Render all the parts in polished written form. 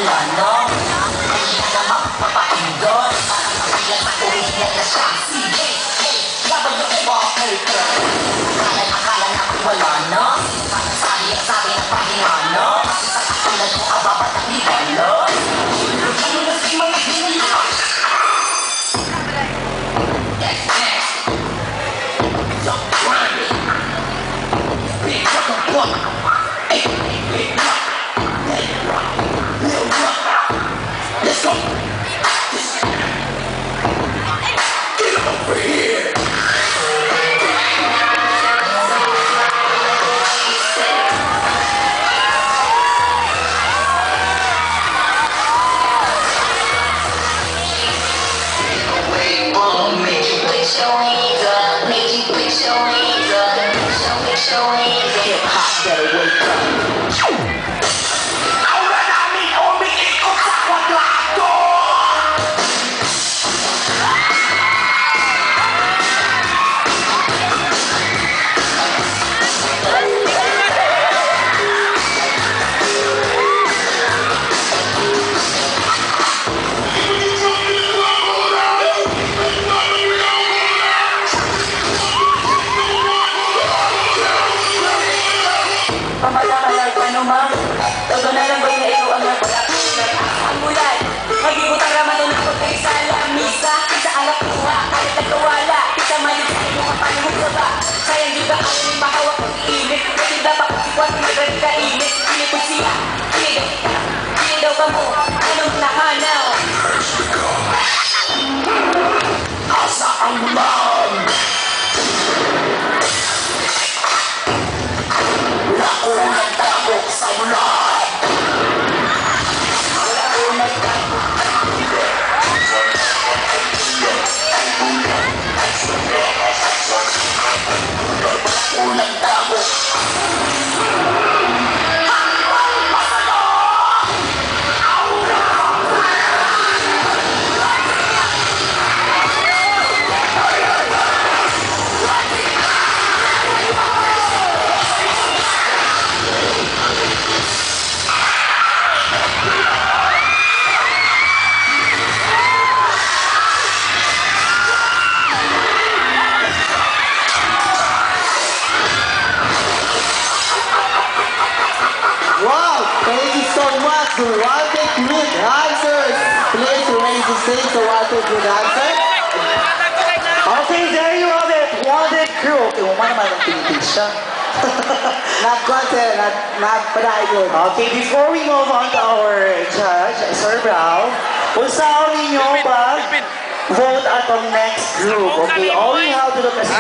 wala no. Hindi ka na mapapakindot. Parang kapilan sa original na siya. Sige, laban yung walker ka. Akala na wala no. Sabi ng Panginono. Kasi sa katulad ko ababat ang libalo. Ano na si mga hinila? Don't grind me. Big fucking book. Hey, big rock. Little rock. Let's go. Get over here. Hip-hop better wake up. Ahora namin umiikot sa kwadrado. Pamalakalay ka naman. Todo na lang ba'y na ito ang nagwala? Ang mulan. Magigutang raman ng ako tayo sa lamisa. Sa alak kuha, kahit nagkawala. Sa maligay mo ang panahon ka ba? Sayang di ba ako may mahawak ng iinit? Kasi dapat sikwat maganda ka init. Sinipod siya. Hindi daw ka mo. Anong nakanaw? Asa ang ulan? Wala ko nagtagok sa ulan. Wala ko nagtagok. Wala ko nagtagok. Wow! Thank you so much to Wanted Good Dancers! Please raise the stage to Wanted Good Dancers. Okay, there you have it! Wanted Crew! Okay, umana naman ang Philippines siya. Nag-concert, nagpadayon. Okay, before we move on to our judge, Sir Brown, usaw ninyo vote atong next group. Okay, all you have to do kasi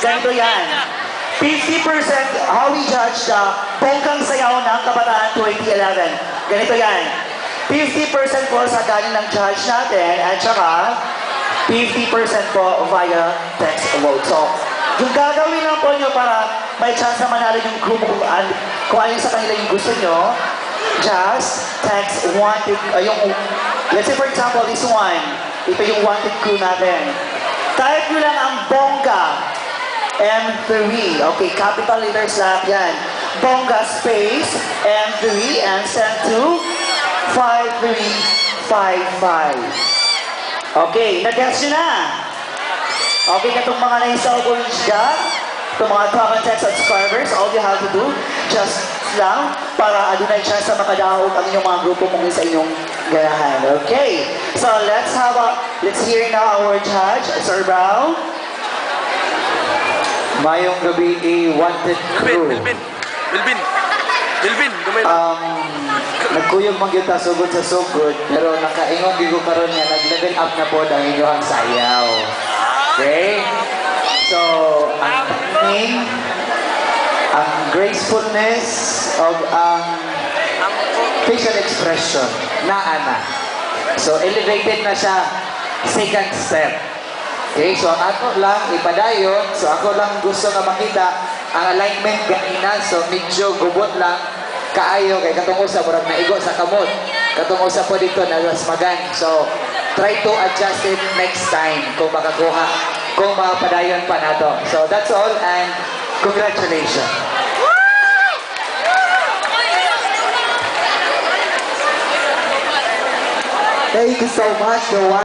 ganito yan. 50% how we judge the bonggang sayaw ng Kabataan 2011. Ganito yan. 50% po sa galing ng judge natin at saka 50% po via text vote. So, yung gagawin lang po nyo para may chance na manalo yung grupo kung alin sa kanila yung gusto nyo, just text wanted, let's say for example, this one, ito yung wanted crew natin. Type nyo lang ang bongga. M3. Okay, capital letters lahat yan. Bongga space, M3, and send to 5355. Okay, nag-guess nyo na. Okay, katong mga na-install dyan, itong mga talk and text subscribers, all you have to do, just lang, para adunay chance na makadaot ang inyong mga grupo kung sa inyong ganahan. Okay, so let's hear now our judge, Sir Brown. Mayong gabi Wanted Crew. Bilbin, Nagkuyog man kita sugod sa sugod, pero nakaingon di ko karon nga nag-level up na po ang inyong sayaw. Okay? So, ang timing, ang gracefulness, o ang facial expression, naa. So, elevated na siya, second step. Okay, so ako lang ipadayon, so ako lang gusto na makita ang alignment ganina, so medyo gubot lang kaayo kay katong usa murag naigo sa kamot. Katong usa po dito na lasmagan. So try to adjust it next time kung makakuha, kung mapadayon pa nato. So that's all and congratulations. Thank you so much.